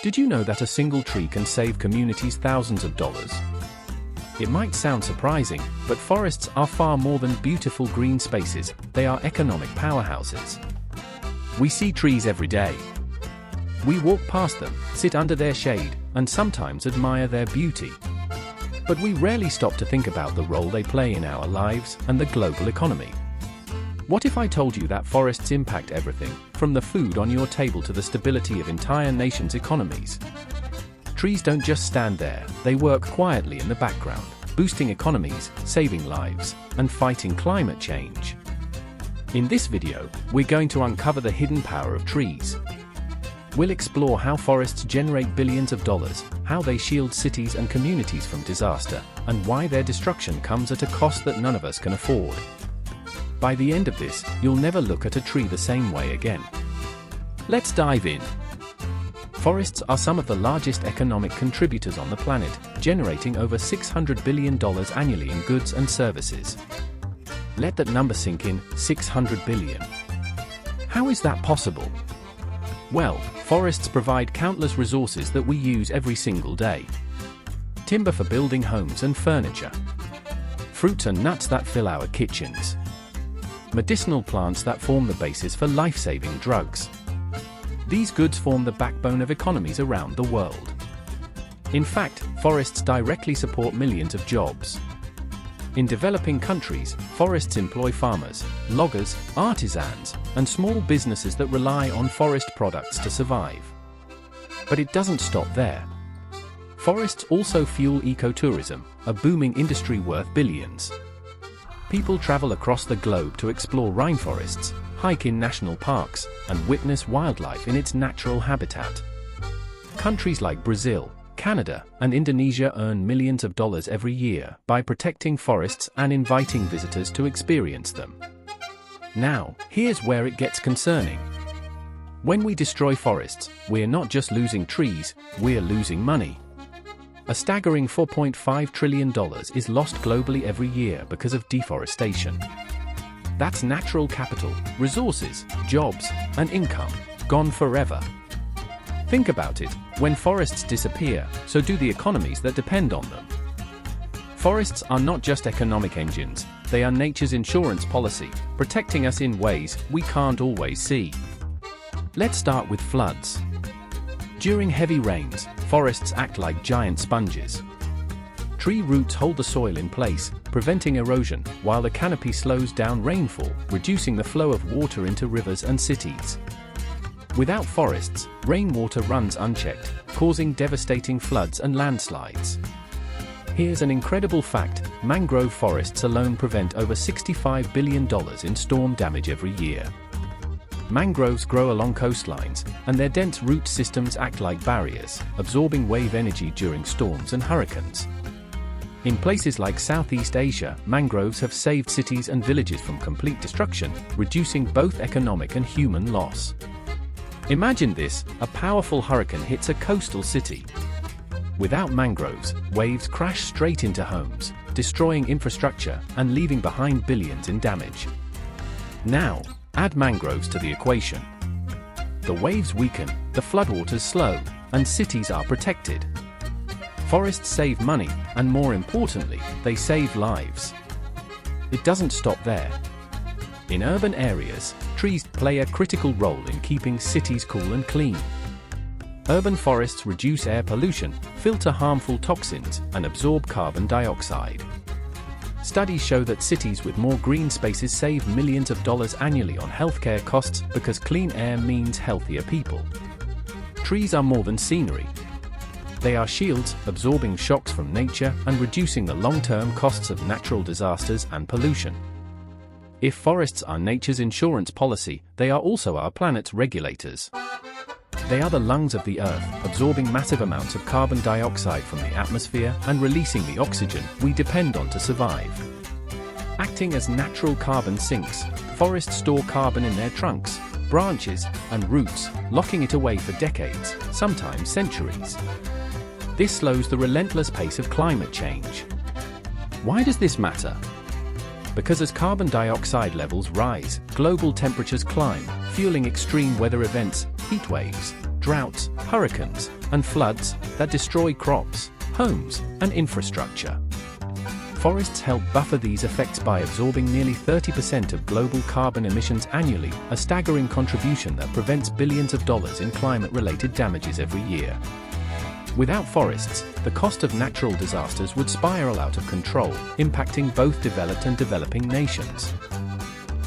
Did you know that a single tree can save communities thousands of dollars? It might sound surprising, but forests are far more than beautiful green spaces, they are economic powerhouses. We see trees every day. We walk past them, sit under their shade, and sometimes admire their beauty. But we rarely stop to think about the role they play in our lives and the global economy. What if I told you that forests impact everything, from the food on your table to the stability of entire nations' economies? Trees don't just stand there, they work quietly in the background, boosting economies, saving lives, and fighting climate change. In this video, we're going to uncover the hidden power of trees. We'll explore how forests generate billions of dollars, how they shield cities and communities from disaster, and why their destruction comes at a cost that none of us can afford. By the end of this, you'll never look at a tree the same way again. Let's dive in. Forests are some of the largest economic contributors on the planet, generating over $600 billion annually in goods and services. Let that number sink in, 600 billion. How is that possible? Well, forests provide countless resources that we use every single day. Timber for building homes and furniture. Fruits and nuts that fill our kitchens. Medicinal plants that form the basis for life-saving drugs. These goods form the backbone of economies around the world. In fact, forests directly support millions of jobs. In developing countries, forests employ farmers, loggers, artisans, and small businesses that rely on forest products to survive. But it doesn't stop there. Forests also fuel ecotourism, a booming industry worth billions. People travel across the globe to explore rainforests, hike in national parks, and witness wildlife in its natural habitat. Countries like Brazil, Canada, and Indonesia earn millions of dollars every year by protecting forests and inviting visitors to experience them. Now, here's where it gets concerning. When we destroy forests, we're not just losing trees, we're losing money. A staggering $4.5 trillion is lost globally every year because of deforestation. That's natural capital, resources, jobs, and income, gone forever. Think about it, when forests disappear, so do the economies that depend on them. Forests are not just economic engines, they are nature's insurance policy, protecting us in ways we can't always see. Let's start with floods. During heavy rains, forests act like giant sponges. Tree roots hold the soil in place, preventing erosion, while the canopy slows down rainfall, reducing the flow of water into rivers and cities. Without forests, rainwater runs unchecked, causing devastating floods and landslides. Here's an incredible fact: mangrove forests alone prevent over $65 billion in storm damage every year. Mangroves grow along coastlines, and their dense root systems act like barriers, absorbing wave energy during storms and hurricanes. In places like Southeast Asia, mangroves have saved cities and villages from complete destruction, reducing both economic and human loss. Imagine this: a powerful hurricane hits a coastal city. Without mangroves, waves crash straight into homes, destroying infrastructure and leaving behind billions in damage. Now, add mangroves to the equation. The waves weaken, the floodwaters slow, and cities are protected. Forests save money, and more importantly, they save lives. It doesn't stop there. In urban areas, trees play a critical role in keeping cities cool and clean. Urban forests reduce air pollution, filter harmful toxins, and absorb carbon dioxide. Studies show that cities with more green spaces save millions of dollars annually on healthcare costs because clean air means healthier people. Trees are more than scenery. They are shields, absorbing shocks from nature and reducing the long-term costs of natural disasters and pollution. If forests are nature's insurance policy, they are also our planet's regulators. They are the lungs of the Earth, absorbing massive amounts of carbon dioxide from the atmosphere and releasing the oxygen we depend on to survive. Acting as natural carbon sinks, forests store carbon in their trunks, branches, and roots, locking it away for decades, sometimes centuries. This slows the relentless pace of climate change. Why does this matter? Because as carbon dioxide levels rise, global temperatures climb, fueling extreme weather events, heat waves, droughts, hurricanes, and floods that destroy crops, homes, and infrastructure. Forests help buffer these effects by absorbing nearly 30% of global carbon emissions annually, a staggering contribution that prevents billions of dollars in climate-related damages every year. Without forests, the cost of natural disasters would spiral out of control, impacting both developed and developing nations.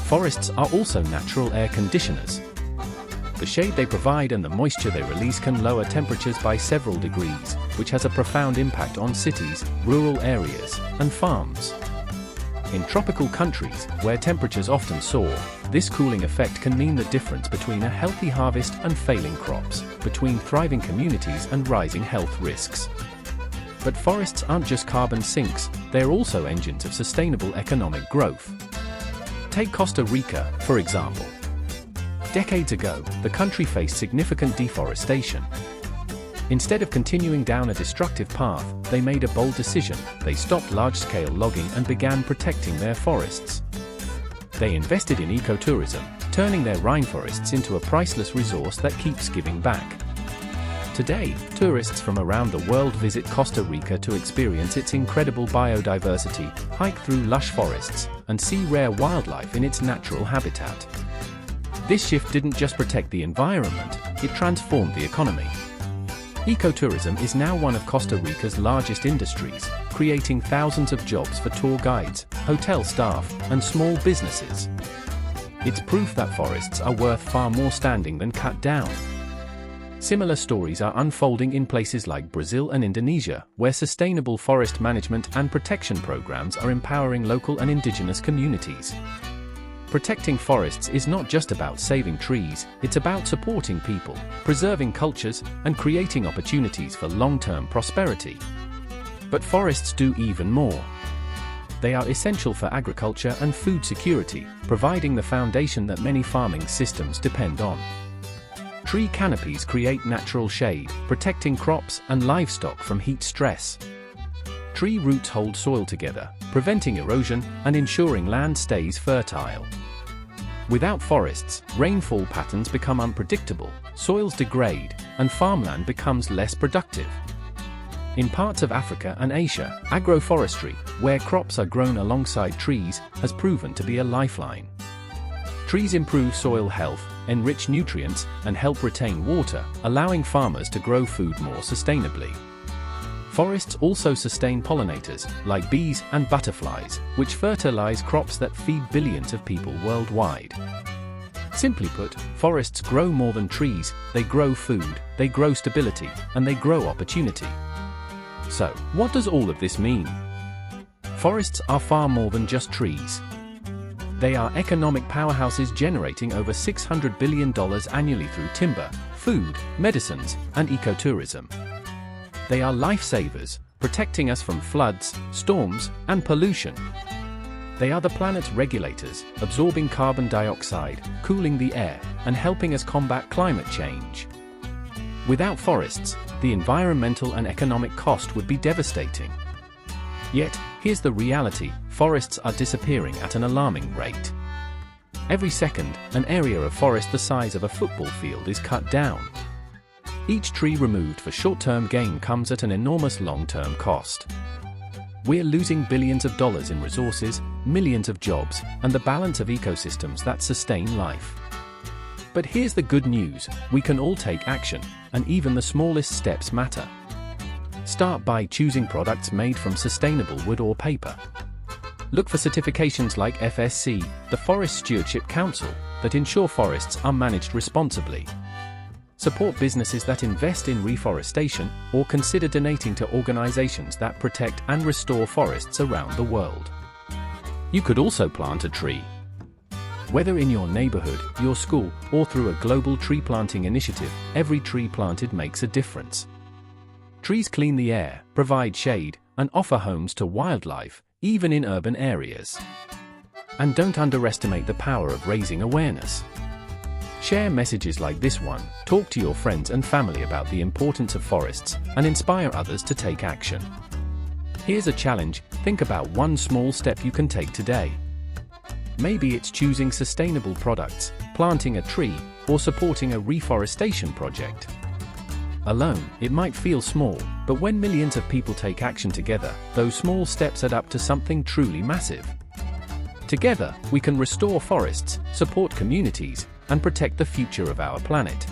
Forests are also natural air conditioners. The shade they provide and the moisture they release can lower temperatures by several degrees, which has a profound impact on cities, rural areas, and farms. In tropical countries, where temperatures often soar, this cooling effect can mean the difference between a healthy harvest and failing crops, between thriving communities and rising health risks. But forests aren't just carbon sinks, they're also engines of sustainable economic growth. Take Costa Rica, for example. Decades ago, the country faced significant deforestation. Instead of continuing down a destructive path, they made a bold decision. They stopped large-scale logging and began protecting their forests. They invested in ecotourism, turning their rainforests into a priceless resource that keeps giving back. Today, tourists from around the world visit Costa Rica to experience its incredible biodiversity, hike through lush forests, and see rare wildlife in its natural habitat. This shift didn't just protect the environment, it transformed the economy. Ecotourism is now one of Costa Rica's largest industries, creating thousands of jobs for tour guides, hotel staff, and small businesses. It's proof that forests are worth far more standing than cut down. Similar stories are unfolding in places like Brazil and Indonesia, where sustainable forest management and protection programs are empowering local and indigenous communities. Protecting forests is not just about saving trees, it's about supporting people, preserving cultures, and creating opportunities for long-term prosperity. But forests do even more. They are essential for agriculture and food security, providing the foundation that many farming systems depend on. Tree canopies create natural shade, protecting crops and livestock from heat stress. Tree roots hold soil together, preventing erosion and ensuring land stays fertile. Without forests, rainfall patterns become unpredictable, soils degrade, and farmland becomes less productive. In parts of Africa and Asia, agroforestry, where crops are grown alongside trees, has proven to be a lifeline. Trees improve soil health, enrich nutrients, and help retain water, allowing farmers to grow food more sustainably. Forests also sustain pollinators, like bees and butterflies, which fertilize crops that feed billions of people worldwide. Simply put, forests grow more than trees, they grow food, they grow stability, and they grow opportunity. So, what does all of this mean? Forests are far more than just trees. They are economic powerhouses generating over $600 billion annually through timber, food, medicines, and ecotourism. They are lifesavers, protecting us from floods, storms, and pollution. They are the planet's regulators, absorbing carbon dioxide, cooling the air, and helping us combat climate change. Without forests, the environmental and economic cost would be devastating. Yet, here's the reality: forests are disappearing at an alarming rate. Every second, an area of forest the size of a football field is cut down. Each tree removed for short-term gain comes at an enormous long-term cost. We're losing billions of dollars in resources, millions of jobs, and the balance of ecosystems that sustain life. But here's the good news: we can all take action, and even the smallest steps matter. Start by choosing products made from sustainable wood or paper. Look for certifications like FSC, the Forest Stewardship Council, that ensure forests are managed responsibly. Support businesses that invest in reforestation, or consider donating to organizations that protect and restore forests around the world. You could also plant a tree. Whether in your neighborhood, your school, or through a global tree planting initiative, every tree planted makes a difference. Trees clean the air, provide shade, and offer homes to wildlife, even in urban areas. And don't underestimate the power of raising awareness. Share messages like this one, talk to your friends and family about the importance of forests, and inspire others to take action. Here's a challenge: think about one small step you can take today. Maybe it's choosing sustainable products, planting a tree, or supporting a reforestation project. Alone, it might feel small, but when millions of people take action together, those small steps add up to something truly massive. Together, we can restore forests, support communities, and protect the future of our planet.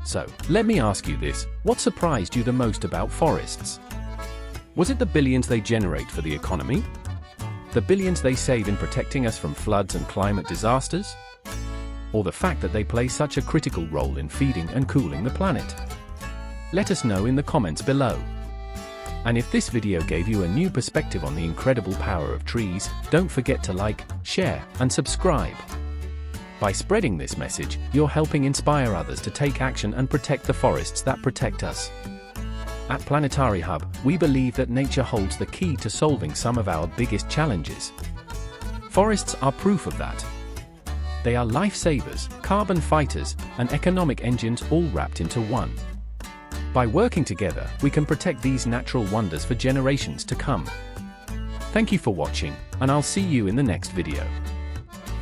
So, let me ask you this: what surprised you the most about forests? Was it the billions they generate for the economy? The billions they save in protecting us from floods and climate disasters? Or the fact that they play such a critical role in feeding and cooling the planet? Let us know in the comments below. And if this video gave you a new perspective on the incredible power of trees, don't forget to like, share, and subscribe. By spreading this message, you're helping inspire others to take action and protect the forests that protect us. At PlanetariHub, we believe that nature holds the key to solving some of our biggest challenges. Forests are proof of that. They are lifesavers, carbon fighters, and economic engines all wrapped into one. By working together, we can protect these natural wonders for generations to come. Thank you for watching, and I'll see you in the next video.